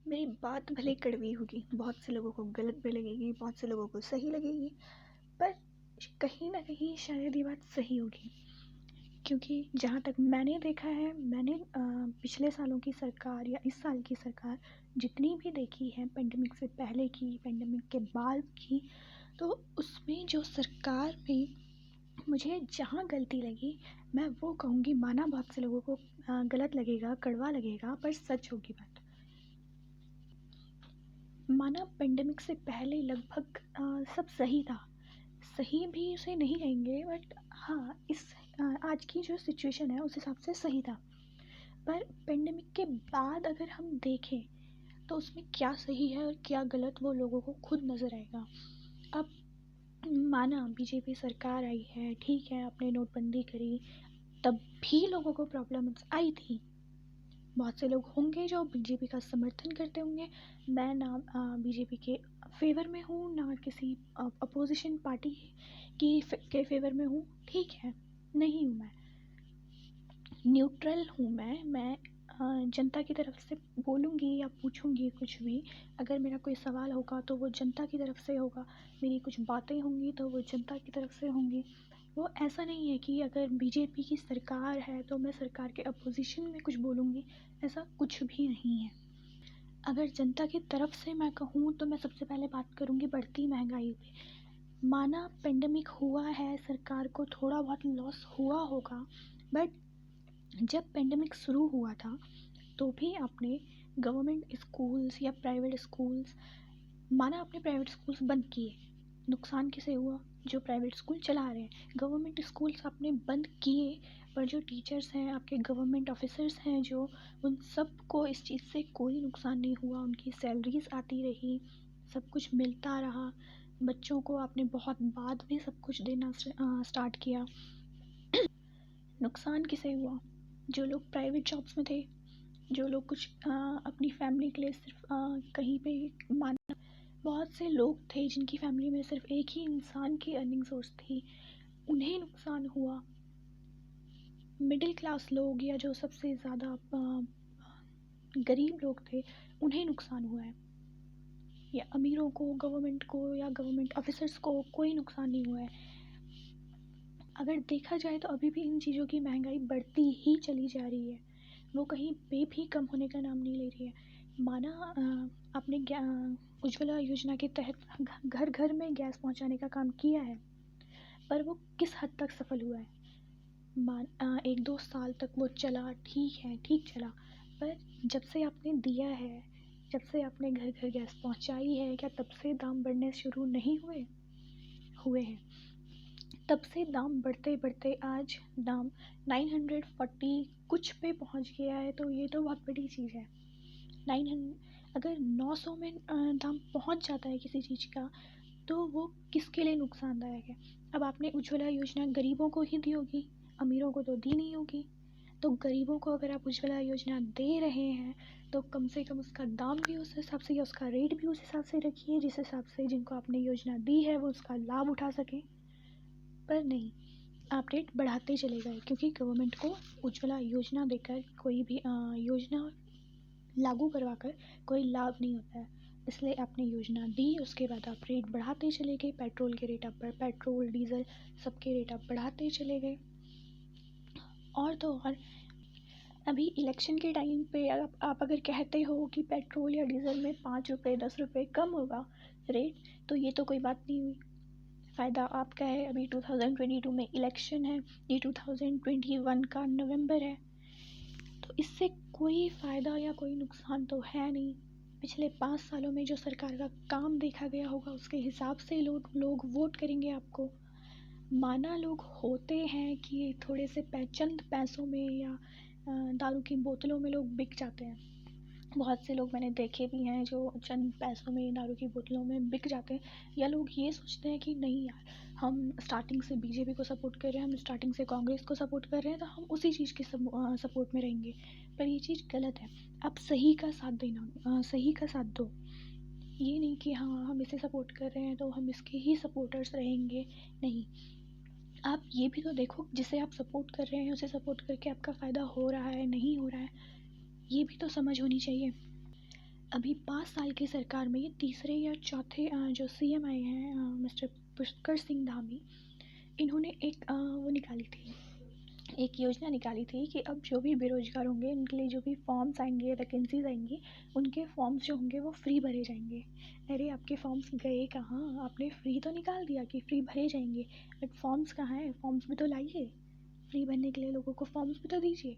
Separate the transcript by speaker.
Speaker 1: मेरी बात भले कड़वी होगी, बहुत से लोगों को गलत भी लगेगी, बहुत से लोगों को सही लगेगी, पर कहीं ना कहीं शायद ये बात सही होगी। क्योंकि जहाँ तक मैंने देखा है, मैंने पिछले सालों की सरकार या इस साल की सरकार जितनी भी देखी है, पेंडेमिक से पहले की, पेंडेमिक के बाद की, तो उसमें जो सरकार में मुझे जहाँ गलती लगी, मैं वो कहूँगी। माना बहुत से लोगों को गलत लगेगा, कड़वा लगेगा, पर सच होगी बात। माना पेंडेमिक से पहले लगभग सब सही था। सही भी उसे नहीं कहेंगे, बट हाँ, इस आज की जो सिचुएशन है उस हिसाब से सही था। पर पेंडेमिक के बाद अगर हम देखें तो उसमें क्या सही है और क्या गलत, वो लोगों को खुद नज़र आएगा। अब माना बीजेपी सरकार आई है, ठीक है, आपने नोटबंदी करी, तब भी लोगों को प्रॉब्लम्स आई थी। बहुत से लोग होंगे जो बीजेपी का समर्थन करते होंगे। मैं ना बीजेपी के फेवर में हूँ, ना किसी अपोजिशन पार्टी के फेवर में हूँ, ठीक है, नहीं हूँ, मैं न्यूट्रल हूँ। मैं जनता की तरफ से बोलूँगी या पूछूँगी कुछ भी। अगर मेरा कोई सवाल होगा तो वो जनता की तरफ से होगा, मेरी कुछ बातें होंगी तो वो जनता की तरफ से होंगी। वो ऐसा नहीं है कि अगर बीजेपी की सरकार है तो मैं सरकार के अपोजिशन में कुछ बोलूँगी, ऐसा कुछ भी नहीं है। अगर जनता की तरफ से मैं कहूँ तो मैं सबसे पहले बात करूँगी बढ़ती महंगाई पे। माना पेंडेमिक हुआ है, सरकार को थोड़ा बहुत लॉस हुआ होगा, बट जब पेंडेमिक शुरू हुआ था तो भी आपने गवर्नमेंट स्कूल्स या प्राइवेट स्कूल्स, माना आपने प्राइवेट स्कूल्स बंद किए, नुकसान किसे हुआ? जो प्राइवेट स्कूल चला रहे हैं। गवर्नमेंट स्कूल्स आपने बंद किए, पर जो टीचर्स हैं, आपके गवर्नमेंट ऑफिसर्स हैं, जो उन सब को इस चीज़ से कोई नुकसान नहीं हुआ, उनकी सैलरीज आती रही, सब कुछ मिलता रहा। बच्चों को आपने बहुत बाद में सब कुछ देना स्टार्ट किया। नुकसान किसे हुआ? जो लोग प्राइवेट जॉब्स में थे, जो लोग कुछ अपनी फैमिली के लिए सिर्फ कहीं पे माना, बहुत से लोग थे जिनकी फैमिली में सिर्फ एक ही इंसान की अर्निंग सोर्स थी, उन्हें नुकसान हुआ। मिडिल क्लास लोग या जो सबसे ज़्यादा गरीब लोग थे, उन्हें नुकसान हुआ है। या अमीरों को, गवर्नमेंट को या गवर्नमेंट ऑफिसर्स को कोई नुकसान नहीं हुआ है। अगर देखा जाए तो अभी भी इन चीज़ों की महंगाई बढ़ती ही चली जा रही है, वो कहीं पे भी कम होने का नाम नहीं ले रही है। माना आपने उज्ज्वला योजना के तहत घर घर में गैस पहुंचाने का काम किया है, पर वो किस हद तक सफल हुआ है? 1-2 साल तक वो चला, ठीक है, ठीक चला, पर जब से आपने दिया है, जब से आपने घर घर गैस पहुंचाई है, क्या तब से दाम बढ़ने शुरू नहीं हुए? हुए हैं। तब से दाम बढ़ते बढ़ते आज दाम 940 कुछ पे पहुंच गया है, तो ये तो बहुत बड़ी चीज़ है। 900, अगर 900 में दाम पहुंच जाता है किसी चीज़ का, तो वो किसके लिए नुकसानदायक है? अब आपने उज्ज्वला योजना गरीबों को ही दी होगी, अमीरों को तो दी नहीं होगी। तो गरीबों को अगर आप उज्ज्वला योजना दे रहे हैं तो कम से कम उसका दाम भी उस हिसाब से या उसका रेट भी उस हिसाब से रखिए, जिस हिसाब से जिनको आपने योजना दी है वो उसका लाभ उठा सकें। पर नहीं, आप रेट बढ़ाते चले गए, क्योंकि गवर्नमेंट को उज्ज्वला योजना देकर कोई भी योजना लागू करवाकर कोई लाभ नहीं होता है। इसलिए आपने योजना दी, उसके बाद आप रेट बढ़ाते चले गए, पेट्रोल के रेट आप पेट्रोल डीजल सबके रेट आप बढ़ाते चले गए। और तो और अभी इलेक्शन के टाइम पे आप अगर कहते हो कि पेट्रोल या डीजल में 5 रुपये 10 रुपये कम होगा रेट, तो ये तो कोई बात नहीं हुई। फ़ायदा आपका है। अभी 2022 में इलेक्शन है, ये 2021 का नवंबर है, तो इससे कोई फ़ायदा या कोई नुकसान तो है नहीं। पिछले 5 सालों में जो सरकार का काम देखा गया होगा, उसके हिसाब से लोग वोट करेंगे आपको। माना लोग होते हैं कि थोड़े से चंद पैसों में या दारू की बोतलों में लोग बिक जाते हैं। बहुत से लोग मैंने देखे भी हैं जो चंद पैसों में दारू की बोतलों में बिक जाते हैं। या लोग ये सोचते हैं कि नहीं यार, हम स्टार्टिंग से बीजेपी को सपोर्ट कर रहे हैं, हम स्टार्टिंग से कांग्रेस को सपोर्ट कर रहे हैं, तो हम उसी चीज़ के सपोर्ट में रहेंगे। पर ये चीज़ गलत है। आप सही का साथ देना, सही का साथ दो। ये नहीं कि हाँ हम इसे सपोर्ट कर रहे हैं तो हम इसके ही सपोर्टर्स रहेंगे। नहीं, आप ये भी तो देखो, जिसे आप सपोर्ट कर रहे हैं उसे सपोर्ट करके आपका फ़ायदा हो रहा है नहीं हो रहा है, ये भी तो समझ होनी चाहिए। अभी 5 साल की सरकार में ये तीसरे या चौथे जो सीएम आए हैं, मिस्टर पुष्कर सिंह धामी, इन्होंने एक वो निकाली थी, एक योजना निकाली थी कि अब जो भी बेरोज़गार होंगे उनके लिए जो भी फॉर्म्स आएंगे, वैकेंसीज आएंगी, उनके फॉर्म्स जो होंगे वो फ्री भरे जाएंगे। अरे आपके फॉर्म्स गए कहाँ? आपने फ्री तो निकाल दिया कि फ्री भरे जाएंगे, बट फॉर्म्स कहाँ हैं? फॉर्म्स भी तो लाइए, फ्री भरने के लिए लोगों को फॉर्म्स भी तो दीजिए।